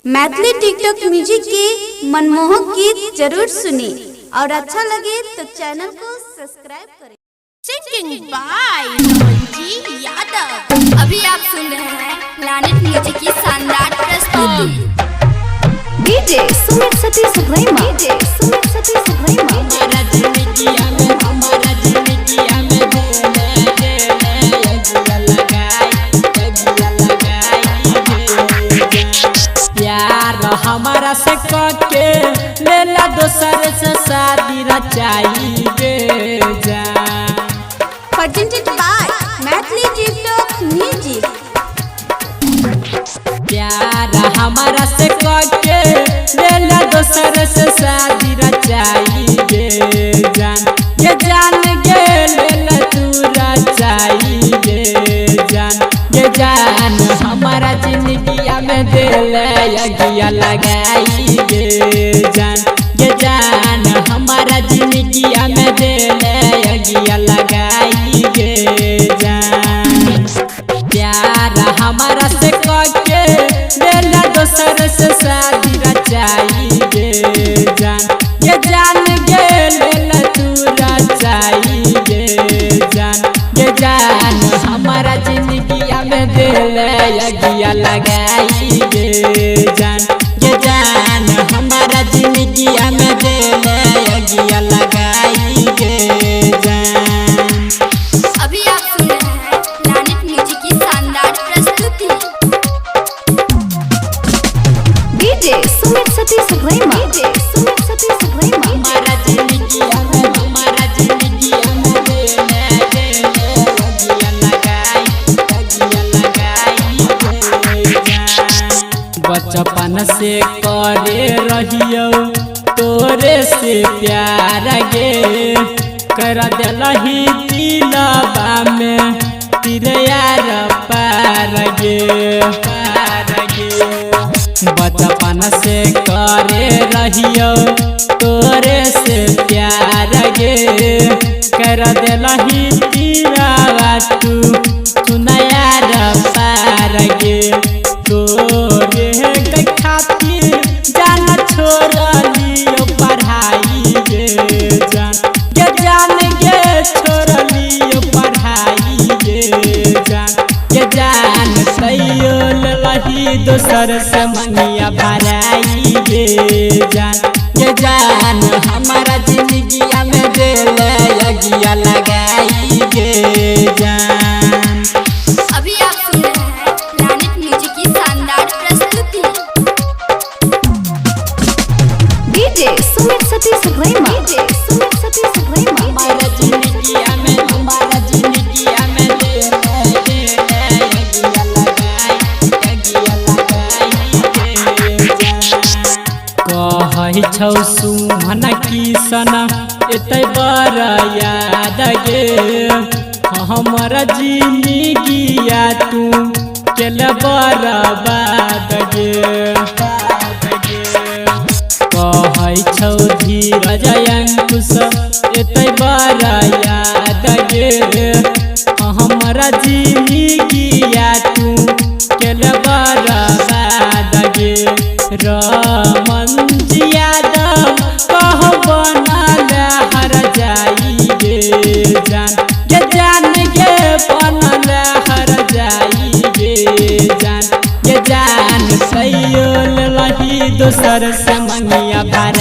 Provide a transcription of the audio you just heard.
Maithili TikTok music के मनमोहक गीत जरूर सुने और अच्छा लगे तो चैनल को सब्सक्राइब करें। सिंगिंग बाय मंजी यादव। अभी आप सुन रहे हैं प्लैनेट म्यूजिक की शानदार प्रस्तुति। DJ Sumit Satish रैमा, DJ Sumit Satish रैमा। हमारा जिंदगिया में प्यार हमारा से करके लेला दोसर से शादी रचाई गे जान। Presented by Maithili TikTok music. प्यार हमारा से करके लेला दोसर से शादी रचाई गे जान। ये जान गे लेला तू रचाई गे जान। ये जान हमारा जिंदगिया में दिल अगिया लगाई गे जान। ये जान हमारा जिंदगिया में दिल अगिया लगाई गे जान। प्यार हमारा से करके लेला दोसर से शादी रचाई गे जान। ये जान गे लेला तू रचाई गे जान। ये जान हमारा जिंदगिया में दिल अगिया लगाई गे जान। ये जान हमारा जिंदगिया में दिल अगिया लगाई गे जान। अभी आप सुन रहे हैं प्लैनेट म्यूजिक की शानदार प्रस्तुति। DJ Sumit Satish रैमा, DJ Sumit Satish रैमा। हमारा जिंदगिया में दिल अगिया लगाई गे जान। बचपन से करे रहियो तोरे से प्यार गे। कर दिलही दिलबा में तेरे यार पार गे पार गे। बचपन से करे रहियो तोरे से प्यार गे। कर दिलही दिलबा तू यार पार गे। तोरे खातिर जान छोड़लियो पढ़ाई गे जान। ये जान गे छोड़लियो पढ़ाई गे जान। ये जान सैयो लही दोसर से मंगिया भराई गे जान। ये जान हमारा जिंदगिया में दिल अगिया लगाई गे जान। अभी आप सुन रहे हैं प्लैनेट म्यूजिक की शानदार प्रस्तुति। DJ Sumit Satish रैमा, DJ Sumit Satish रैमा। हमारा जिंदगिया में दिल अगिया लगाई गे जान। कहै छौ सुमन किसन एतै बड़ याद गे। हमारा जिंदगिया तू केल बर्बाद गे। कहै छौ धीरज अंकुश एतै बड़ याद गे। हमारा जिंदगिया तू केल बर्बाद गे। रमन यादव कह बनल हर जाई गे जान। ये जान गे बनल हर जाई गे जान। ये जान सैयो लही दोसर से मंगिया भर